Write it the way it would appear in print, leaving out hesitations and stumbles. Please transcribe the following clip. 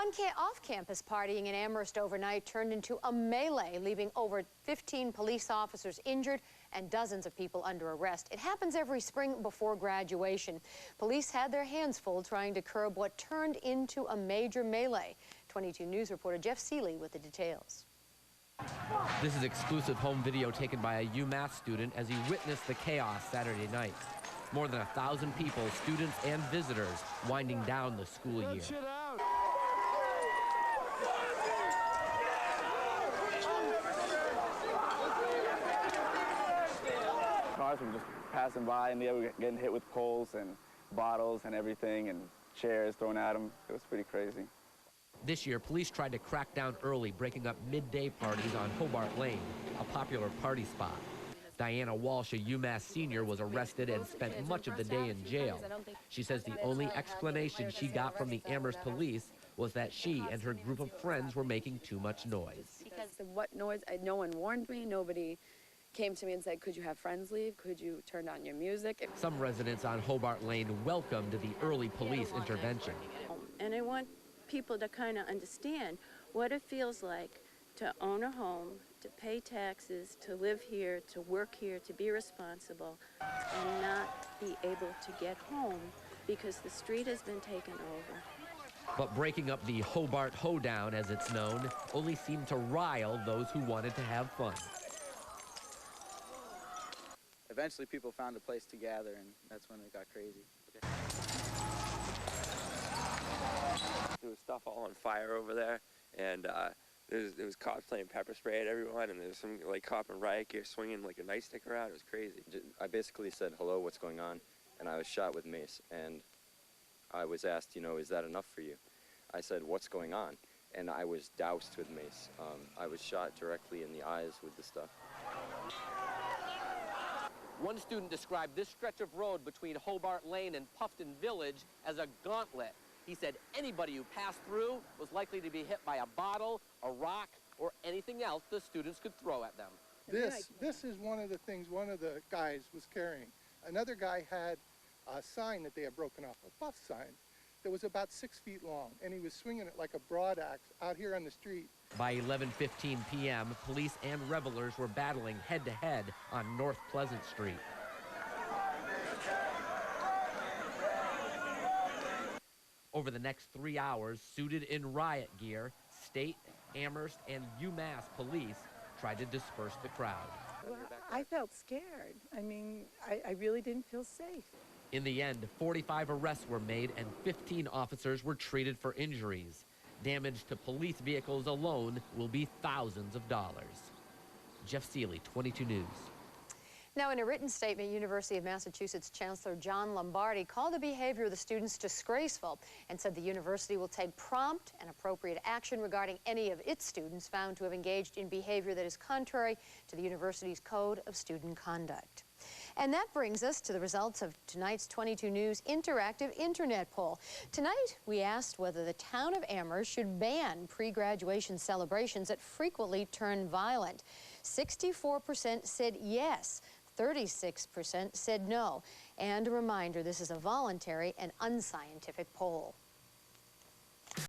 Off-campus partying in Amherst overnight turned into a melee, leaving over 15 police officers injured and dozens of people under arrest. It happens every spring before graduation. Police had their hands full trying to curb what turned into a major melee. 22 News reporter Jeff Seeley with the details. This is exclusive home video taken by a Umass student as he witnessed the chaos Saturday night. More than 1,000 people, students and visitors, winding down the school year. Cars were just passing by and they were getting hit with poles and bottles and everything and chairs thrown at them. It was pretty crazy. This year, police tried to crack down early, breaking up midday parties on Hobart Lane, a popular party spot. Diana Walsh, a UMass senior, was arrested and spent much of the day in jail. She says the only explanation she got from the Amherst police was that she and her group of friends were making too much noise. Because what noise? No one warned me. Nobody came to me and said, could you have friends leave? Could you turn down your music? Some residents on Hobart Lane welcomed the early police intervention. And I want people to kind of understand what it feels like to own a home, to pay taxes, to live here, to work here, to be responsible, and not be able to get home because the street has been taken over. But breaking up the Hobart Hoedown, as it's known, only seemed to rile those who wanted to have fun. Eventually people found a place to gather, and that's when it got crazy. There was stuff all on fire over there, and there was cops playing pepper spray at everyone, and there was some like cop in riot gear swinging like a nightstick around. It was crazy. I basically said, hello, what's going on? And I was shot with mace, and I was asked, you know, is that enough for you? I said, what's going on? And I was doused with mace. I was shot directly in the eyes with the stuff. One student described this stretch of road between Hobart Lane and Puffton Village as a gauntlet. He said anybody who passed through was likely to be hit by a bottle, a rock, or anything else the students could throw at them. This is one of the things one of the guys was carrying. Another guy had a sign that they had broken off, a buff sign, that was about 6 feet long, and he was swinging it like a broadaxe out here on the street. By 11:15 p.m., police and revelers were battling head-to-head on North Pleasant Street. Over the next 3 hours, suited in riot gear, state, Amherst, and UMass police tried to disperse the crowd. Well, I felt scared. I mean, I really didn't feel safe. In the end, 45 arrests were made and 15 officers were treated for injuries. Damage to police vehicles alone will be thousands of dollars. Jeff Seeley, 22 News. Now, in a written statement, University of Massachusetts Chancellor John Lombardi called the behavior of the students disgraceful and said the university will take prompt and appropriate action regarding any of its students found to have engaged in behavior that is contrary to the university's Code of Student Conduct. And that brings us to the results of tonight's 22 News interactive internet poll. Tonight, we asked whether the town of Amherst should ban pre-graduation celebrations that frequently turn violent. 64% said yes, 36% said no. And a reminder, this is a voluntary and unscientific poll.